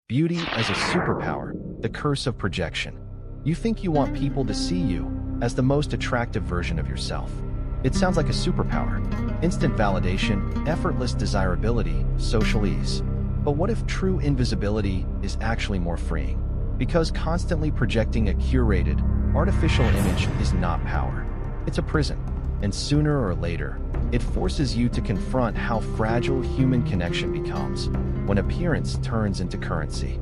Beauty as a superpower, the curse of projection. You think you want people to see you as the most attractive version of yourself. It sounds like a superpower. Instant validation, effortless desirability, social ease. But what if true invisibility is actually more freeing? Because constantly projecting a curated, artificial image is not power. It's a prison. And sooner or later, it forces you to confront how fragile human connection becomes when appearance turns into currency.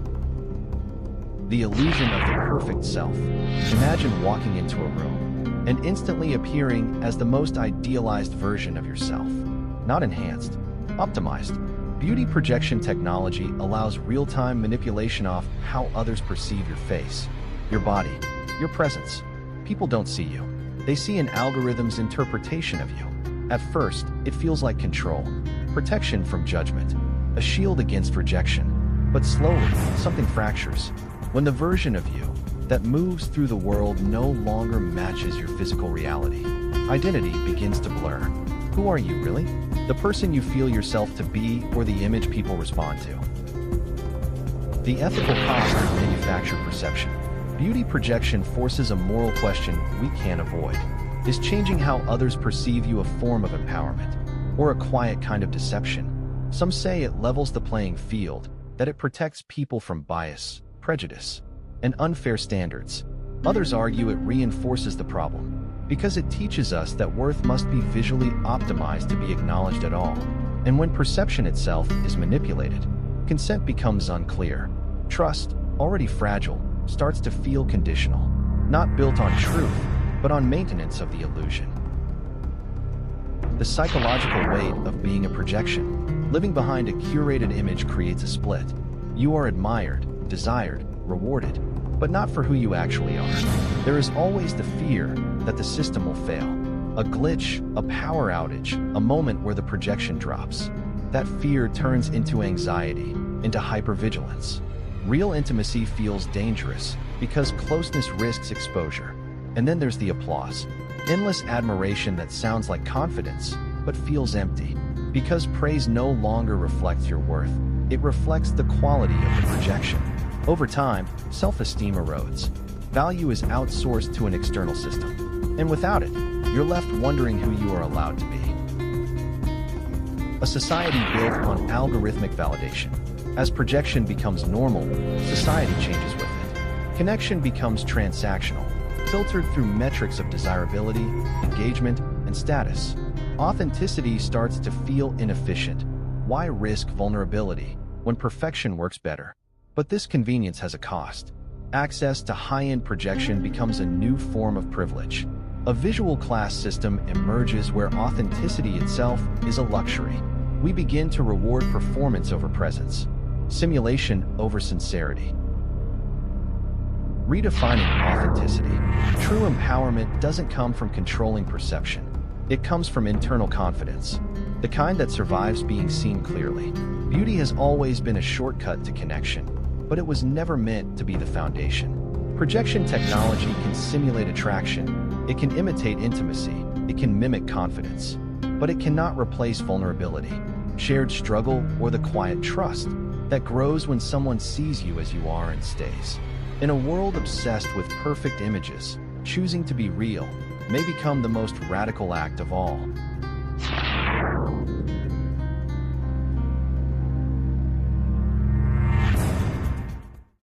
The illusion of the perfect self. Imagine walking into a room and instantly appearing as the most idealized version of yourself. Not enhanced, optimized. Beauty projection technology allows real-time manipulation of how others perceive your face, your body, your presence. People don't see you. They see an algorithm's interpretation of you. At first, it feels like control, protection from judgment, a shield against rejection. But slowly, something fractures. When the version of you that moves through the world no longer matches your physical reality, identity begins to blur. Who are you really? The person you feel yourself to be, or the image people respond to? The ethical cost of manufactured perception. Beauty projection forces a moral question we can't avoid. Is changing how others perceive you a form of empowerment, or a quiet kind of deception? Some say it levels the playing field, that it protects people from bias, prejudice, and unfair standards. Others argue it reinforces the problem, because it teaches us that worth must be visually optimized to be acknowledged at all. And when perception itself is manipulated, consent becomes unclear. Trust, already fragile, starts to feel conditional, not built on truth, but on maintenance of the illusion. The psychological weight of being a projection. Living behind a curated image creates a split. You are admired, desired, rewarded, but not for who you actually are. There is always the fear that the system will fail. A glitch, a power outage, a moment where the projection drops. That fear turns into anxiety, into hypervigilance. Real intimacy feels dangerous because closeness risks exposure. And then there's the applause. Endless admiration that sounds like confidence, but feels empty. Because praise no longer reflects your worth, it reflects the quality of the projection. Over time, self-esteem erodes. Value is outsourced to an external system. And without it, you're left wondering who you are allowed to be. A society built on algorithmic validation. As projection becomes normal, society changes with it. Connection becomes transactional, filtered through metrics of desirability, engagement, and status. Authenticity starts to feel inefficient. Why risk vulnerability when perfection works better? But this convenience has a cost. Access to high-end projection becomes a new form of privilege. A visual class system emerges where authenticity itself is a luxury. We begin to reward performance over presence, simulation over sincerity. Redefining authenticity. True empowerment doesn't come from controlling perception. It comes from internal confidence, the kind that survives being seen clearly. Beauty has always been a shortcut to connection, but it was never meant to be the foundation. Projection technology can simulate attraction, it can imitate intimacy, it can mimic confidence, but it cannot replace vulnerability, shared struggle, or the quiet trust that grows when someone sees you as you are and stays. In a world obsessed with perfect images, choosing to be real may become the most radical act of all.